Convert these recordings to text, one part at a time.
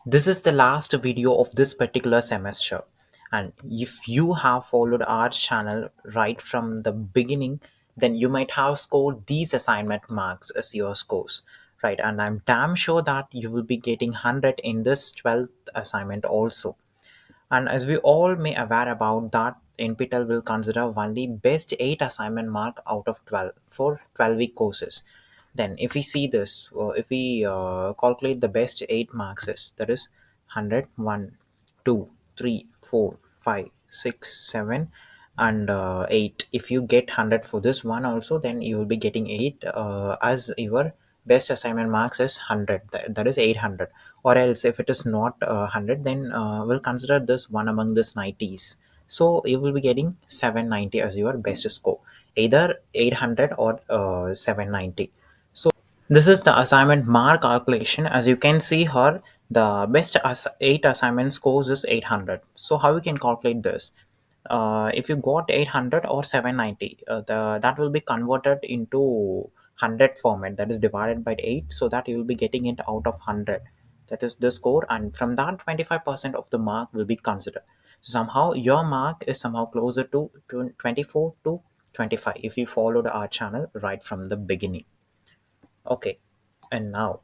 This is the last video of this particular semester, and if you have followed our channel right from the beginning, then you might have scored these assignment marks as your scores, right? And I'm damn sure that you will be getting 100 in this 12th assignment also. And as we all may aware about that, NPTEL will consider only best 8 assignment mark out of 12 for 12-week courses. Then if we see this, if we calculate the best 8 marks is, that is 100, 1, 2, 3, 4, 5, 6, 7, and 8. If you get 100 for this one also, then you will be getting 8 as your best assignment marks is 100, that is 800. Or else if it is not 100, then we'll consider this one among this 90s, so you will be getting 790 as your best score, either 800 or 790. So this is the assignment mark calculation. As you can see here, the best 8 assignment scores is 800. So how we can calculate this? If you got 800 or 790, that will be converted into 100 format, that is divided by 8, so that you will be getting it out of 100, that is the score, and from that 25% of the mark will be considered. So somehow your mark is somehow closer to 24 to 25 if you followed our channel right from the beginning. Okay, and now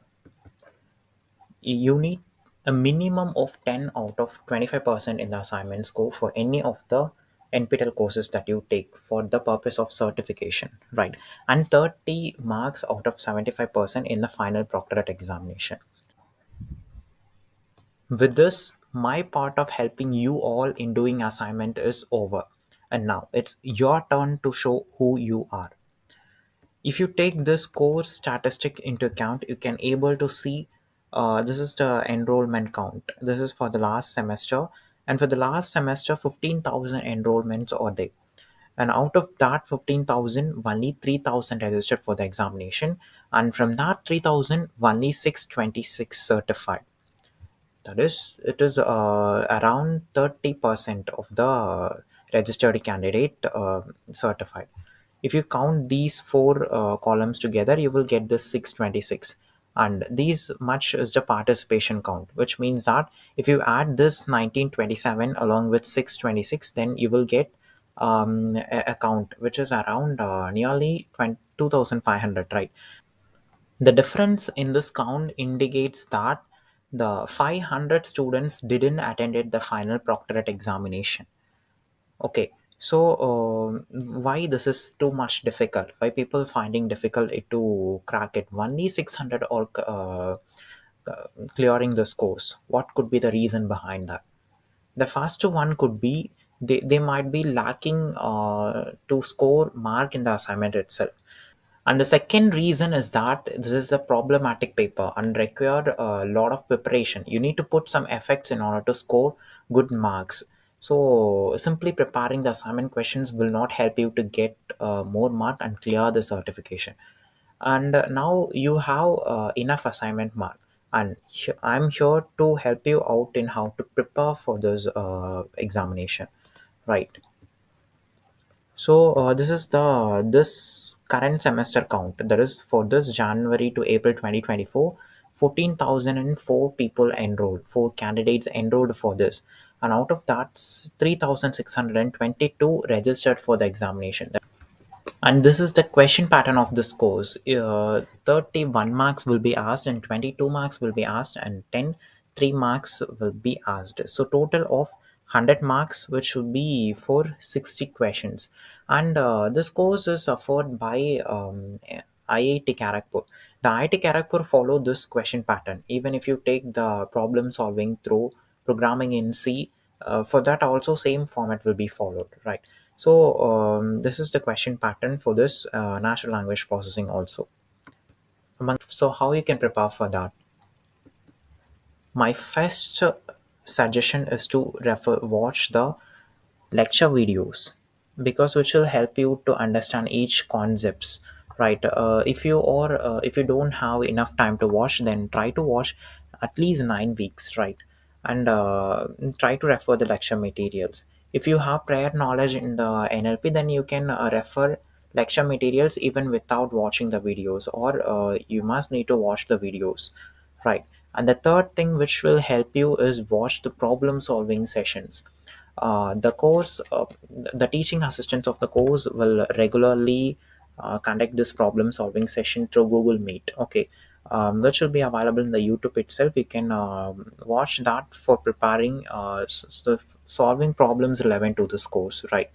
you need a minimum of 10 out of 25% in the assignment score for any of the NPTEL courses that you take for the purpose of certification, right? And 30 marks out of 75% in the final proctorate examination. With this, my part of helping you all in doing assignment is over. And now it's your turn to show who you are. If you take this course statistic into account, you can able to see this is the enrollment count. This is for the last semester, and for the last semester 15,000 enrollments are there, and out of that 15,000 only 3,000 registered for the examination, and from that 3,000 only 626 certified. That is, it is around 30% of the registered candidate certified. If you count these four columns together, you will get this 626. And these much is the participation count, which means that if you add this 1927 along with 626, then you will get a count which is around nearly 2,500, right? The difference in this count indicates that the 500 students didn't attended the final proctorate examination. Okay, so why this is too much difficult? Why people finding difficult to crack it? Only 600 or clearing the scores. What could be the reason behind that? The first one could be they might be lacking to score mark in the assignment itself. And the second reason is that this is a problematic paper and require a lot of preparation. You need to put some effects in order to score good marks. So simply preparing the assignment questions will not help you to get more mark and clear the certification. And now you have enough assignment mark, and I'm here to help you out in how to prepare for this examination, right? So this is the this current semester count. That is for this January to April 2024, 14,004 people enrolled, four candidates enrolled for this, and out of that, 3,622 registered for the examination. And this is the question pattern of this course. 31 marks will be asked, and 22 marks will be asked, and 3 marks will be asked. So total of 100 marks, which will be for 60 questions. And this course is offered by IIT Kharagpur. The IIT Kharagpur follow this question pattern. Even if you take the problem solving through programming in C, for that also same format will be followed, right? So this is the question pattern for this natural language processing also. So how you can prepare for that? My first suggestion is to watch the lecture videos, because which will help you to understand each concepts, right? If you don't have enough time to watch, then try to watch at least 9 weeks, right? And try to refer the lecture materials. If you have prior knowledge in the NLP, then you can refer lecture materials even without watching the videos, or you must need to watch the videos, right? And the third thing which will help you is watch the problem solving sessions. The course, the teaching assistants of the course will regularly conduct this problem solving session through Google Meet. Okay, which will be available in the YouTube itself. You can watch that for preparing solving problems relevant to this course, right?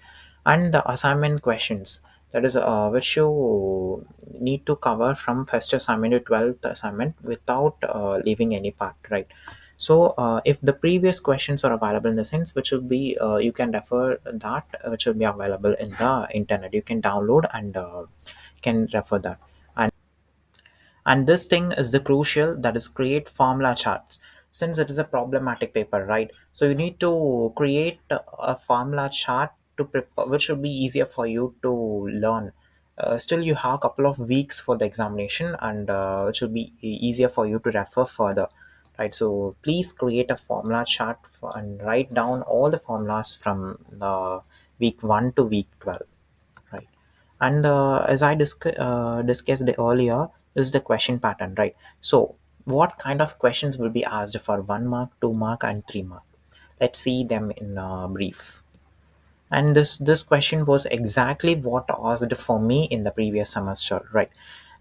And the assignment questions, that is which you need to cover from first assignment to 12th assignment without leaving any part, right? So if the previous questions are available in the sense, which will be you can refer that, which will be available in the internet. You can download and can refer that. And this thing is the crucial, that is create formula charts, since it is a problematic paper, right? So you need to create a formula chart to prepare, which will be easier for you to learn. Still you have a couple of weeks for the examination, and which will be easier for you to refer further, right? So please create a formula chart and write down all the formulas from the week 1 to week 12, right? And as I discussed earlier, is the question pattern, right? So what kind of questions will be asked for 1 mark, 2 mark, and 3 mark? Let's see them in brief. And this question was exactly what asked for me in the previous semester, right?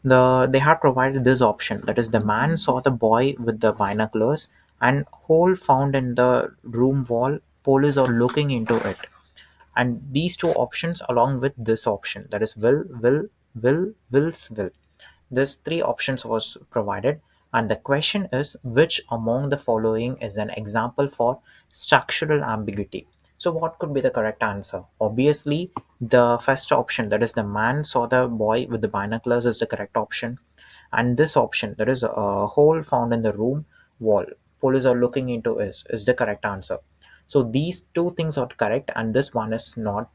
They had provided this option, that is, the man saw the boy with the binoculars and hole found in the room wall, police are looking into it. And these two options along with this option, that is will, this three options was provided, and the question is which among the following is an example for structural ambiguity. So what could be the correct answer? Obviously the first option, that is the man saw the boy with the binoculars, is the correct option. And this option, that is a hole found in the room wall, police are looking into, is the correct answer. So these two things are correct, and this one is not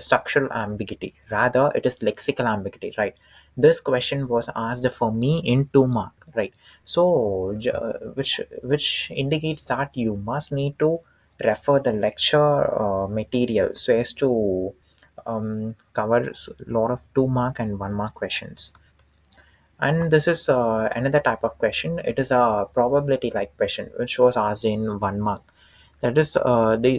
structural ambiguity, rather it is lexical ambiguity, right? This question was asked for me in 2 mark, right? So which indicates that you must need to refer the lecture material so as to cover a lot of 2 mark and 1 mark questions. And this is another type of question. It is a probability like question which was asked in 1 mark. That is,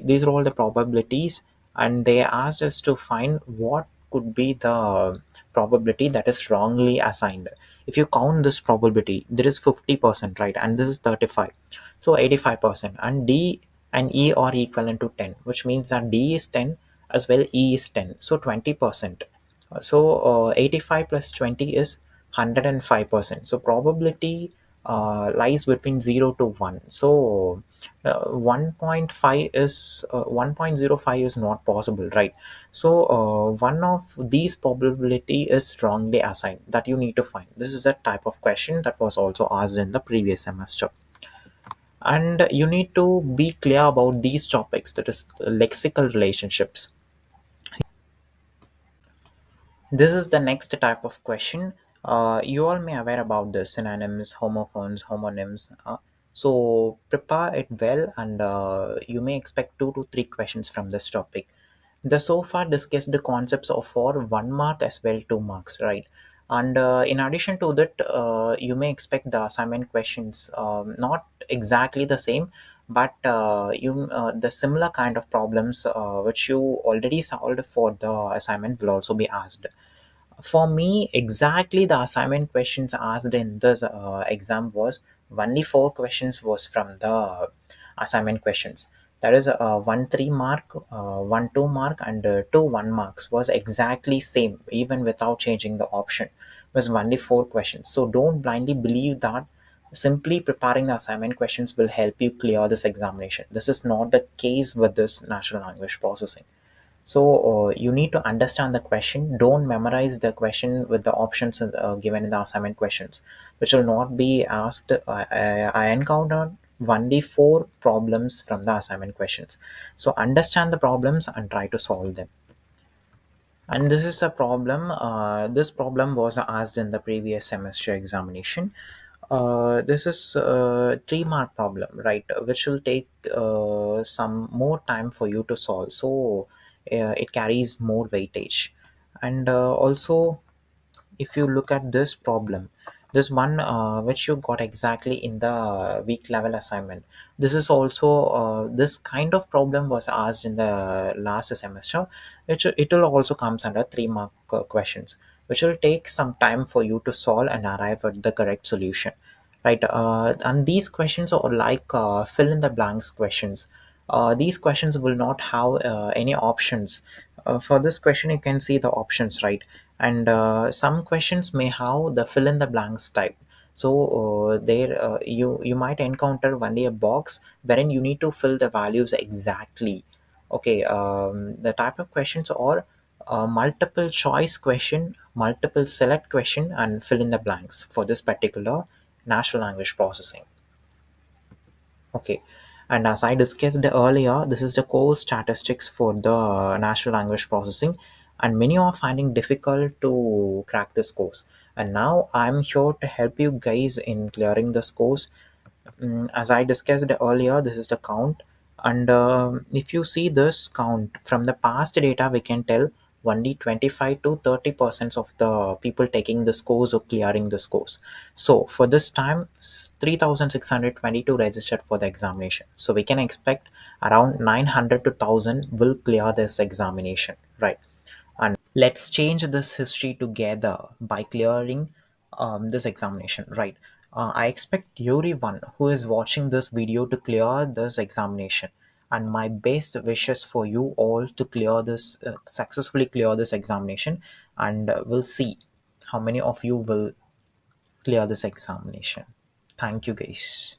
these are all the probabilities, and they asked us to find what could be the probability that is wrongly assigned. If you count this probability, there is 50%, right? And this is 35. So 85%. And D and E are equivalent to 10, which means that D is 10 as well, E is 10. So 20%. So 85 plus 20 is 105%. So probability lies between 0 to 1. So 1.5 is 1.05 is not possible, right? So one of these probability is wrongly assigned, that you need to find. This is a type of question that was also asked in the previous semester, and you need to be clear about these topics, that is lexical relationships. This is the next type of question. You all may aware about the synonyms, homophones, homonyms. So prepare it well, and you may expect 2 to 3 questions from this topic. The so far discussed the concepts of for 1 mark as well 2 marks, right? And in addition to that, you may expect the assignment questions, not exactly the same, but you the similar kind of problems which you already solved for the assignment will also be asked. For me, exactly the assignment questions asked in this exam was only 4 questions was from the assignment questions. That is 1 3 mark, 1 2 mark, and 2 1 marks was exactly same even without changing the option. It was only 4 questions. So don't blindly believe that simply preparing the assignment questions will help you clear this examination. This is not the case with this natural language processing. So you need to understand the question. Don't memorize the question with the options given in the assignment questions, which will not be asked. I encountered only 4 problems from the assignment questions. So understand the problems and try to solve them. And this is a problem. This problem was asked in the previous semester examination. This is a 3 mark problem, right? Which will take some more time for you to solve. So it carries more weightage. And also, if you look at this problem, this one which you got exactly in the week level assignment, this is also this kind of problem was asked in the last semester. It will also comes under 3 mark questions, which will take some time for you to solve and arrive at the correct solution, right? And these questions are like fill in the blanks questions. These questions will not have any options. For this question you can see the options, right? And some questions may have the fill in the blanks type. So there you might encounter only a box wherein you need to fill the values exactly. Okay, the type of questions are multiple choice question, multiple select question, and fill in the blanks for this particular natural language processing. Okay, and as I discussed earlier, this is the core statistics for the natural language processing, and many are finding difficult to crack this course. And now I'm here to help you guys in clearing this course. As I discussed earlier, this is the count, and if you see this count from the past data, we can tell only 25 to 30% of the people taking this course or clearing this course. So for this time, 3,622 registered for the examination. So we can expect around 900 to 1,000 will clear this examination, right? And let's change this history together by clearing this examination, right? I expect everyone who is watching this video to clear this examination, and my best wishes for you all to clear this successfully clear this examination, and we'll see how many of you will clear this examination. Thank you, guys.